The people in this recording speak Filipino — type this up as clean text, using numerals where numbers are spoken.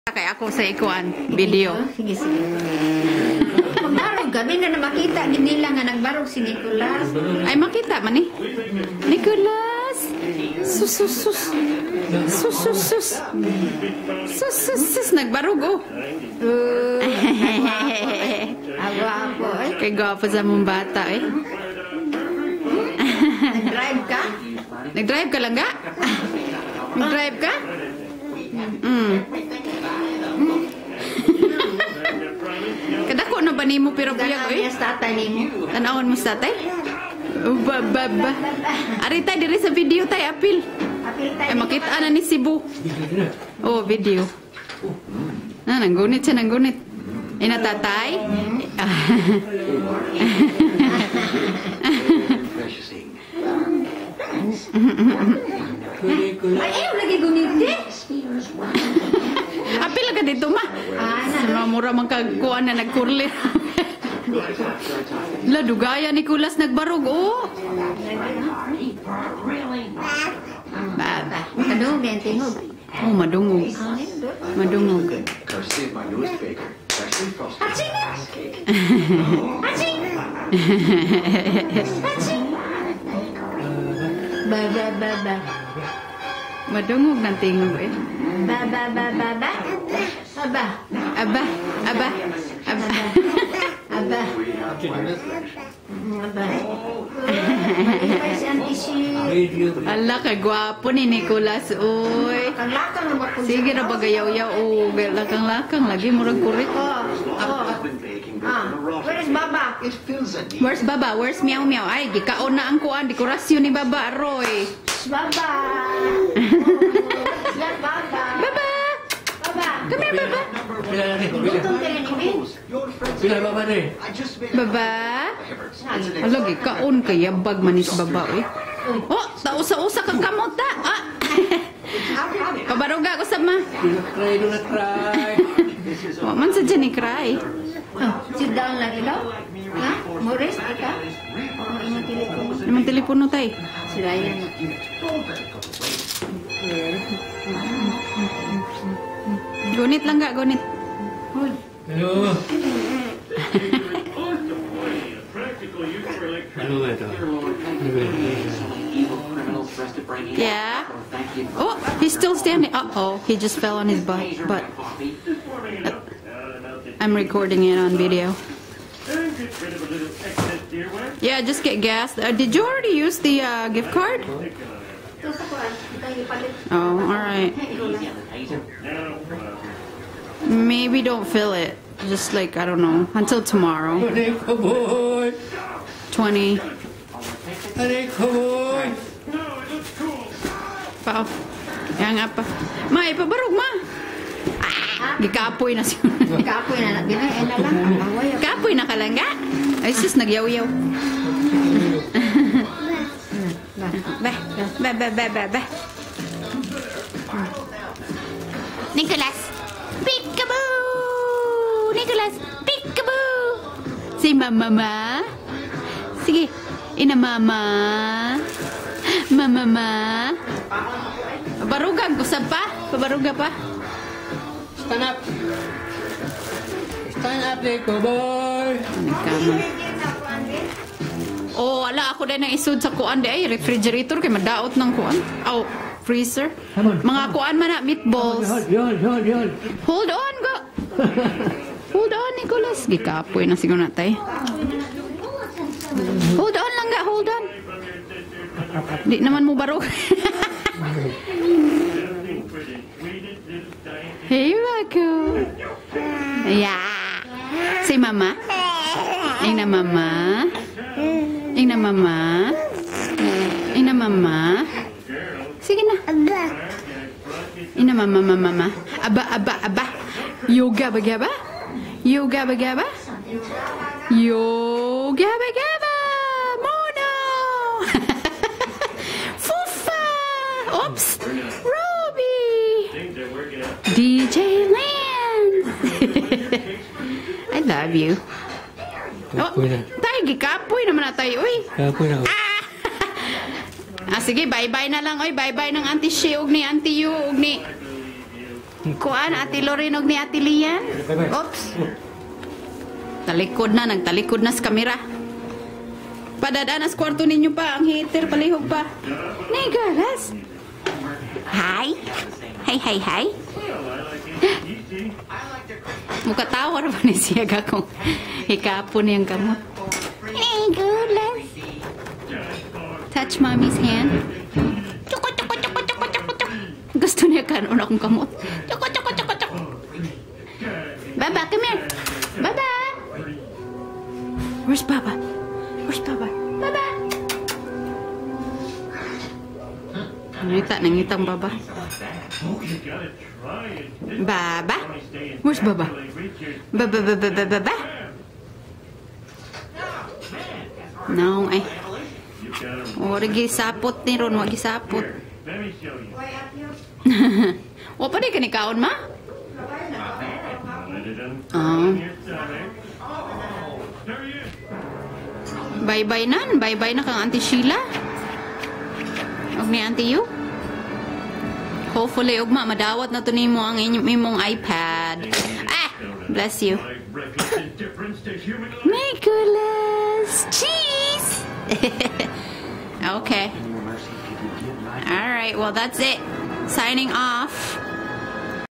Kay ako sa ikuan video. Sige, sige. Pagbarog gabi na makita nila nga nagbarog si Nicolas. Ay makita man ni. Nicolas. Sus sus sus. Sus sus sus. Sus sus sus nagbarog oh. Agwapo eh. Kay gwapo sa mong bata eh. Nag-drive ka? Nag-drive ka lang ga? Nag-drive ka? Kadako na ba nimo pero buyag oy? Yes, tatay nimo. Tanawon mo sa tatay? Ba. Ari tay diri sa video tay apil. Apil tayo. Ay makita na ni Cebu. Oh, video. Nanggunit siya, nanggunit. Inatatay? Ay, ayaw lagi guniti. Apil ka dito ma. Mura man kagkuhan na nagkurli. La, dugaya ni Kulas nagbarog, oh. Madungog yan, tingog. Oh, madungog. Madungog. Hatsing! Hatsing! Ba. Madungog ng tingog eh. Ba. Aba. Aba. Aba. Ay, si Auntie Shi. Ala, kagwapo ni Nicolas, uy. Kalakang na ba po? Sige na bagayaw-yaw, oh. Lakang-lakang, lagi murag kurit. Where is Baba? Where's Baba? Where's Meow Meow? Ay, gikaon na ang kuan, dekorasyon ni Baba, Roy. Baba. Yan, Baba. Baba! Baba. Come here, Baba. Gutom ka na ni Min. Baba? Ala, gikaon kaya bag manis Baba, eh. Oh, tausa-usa kang kamot ta. Ah! Pabaruga ko sa ma. Do not cry. Wa man sa dyan i-cry. Sit down lang ilaw. Ha? Maurice, ika? Imong telepono. Namang telepono tay. Si Ryan na. Gunit lang ga, gunit. Hello. Ano ba ito? Yeah. Oh, he's still standing. Uh-oh, he just fell on his butt. But I'm recording it on video. Yeah, just get gas. Did you already use the gift card? Oh, all right. Maybe don't fill it. Just like, I don't know, until tomorrow. 20. Pao. Yang apa? Ma, ipabarog ma. Gikapoy na siya. Kapoy na. Binay na lang. Kapoy na kalangga. Ay, sus, nagyaw-yaw. Ba. Nicolas. Peekaboo! Nicolas. Peekaboo! Si mama. Sige. Ina mama. Mama. Pabarugan ko sa pa. Pabaruga pa. Stand up. Stand up, Nico boy. Nagkama. Oh, ala ako din ang isud sa kuan di ay refrigerator kay madaot ng kuan. Oh, freezer. Mga kuan man na meatballs. Hold. Hold on go. Hold on, Nicolas. Gikapoy na siguro natay. Hold on lang ga, hold on. Di naman mo barog. Hey, Marco. Yeah. Si mama. Ina mama. Ina mama. Ina mama. Sige na. Ina mama. Aba. Yoga bagaba. Yoga bagaba. Mono. Fufa. Oops. Robbie. DJ Lance. I love you. Oh, tayo gikapoy naman na tayo, uy. Kapoy na. Sige, bye-bye na lang, uy. Bye-bye ng Auntie Shi, ug ni Auntie Yu, ug ni Kuan, Ate Lorinog ni Ate Lian. Oops. Talikod na, nagtalikod na sa kamera. Padadanas kwarto ninyo pa, ang heater, palihog pa. Nicholas! Hi! Hi! Mukatawar pa ni siya kung hikapon niyang kamot. Nicholas! Touch mommy's hand. Chuko. Gusto niya kanon akong kamot. Chuko. Baba, come here. Baba! Where's Baba? Baba! Nangitang Baba. Baba? Where's Baba? Baba? No, ay. Wag gisapot ni Ron, wag gisapot. O, pa di ka ni kaon, ma? Bye-bye na kang Auntie Sheila. Og ni Auntie Yu. Hopefully, ugma, madawat na to nimo ang imong iPad. Bless you. Nicholas! Cheese! Okay. Alright, well, that's it. Signing off.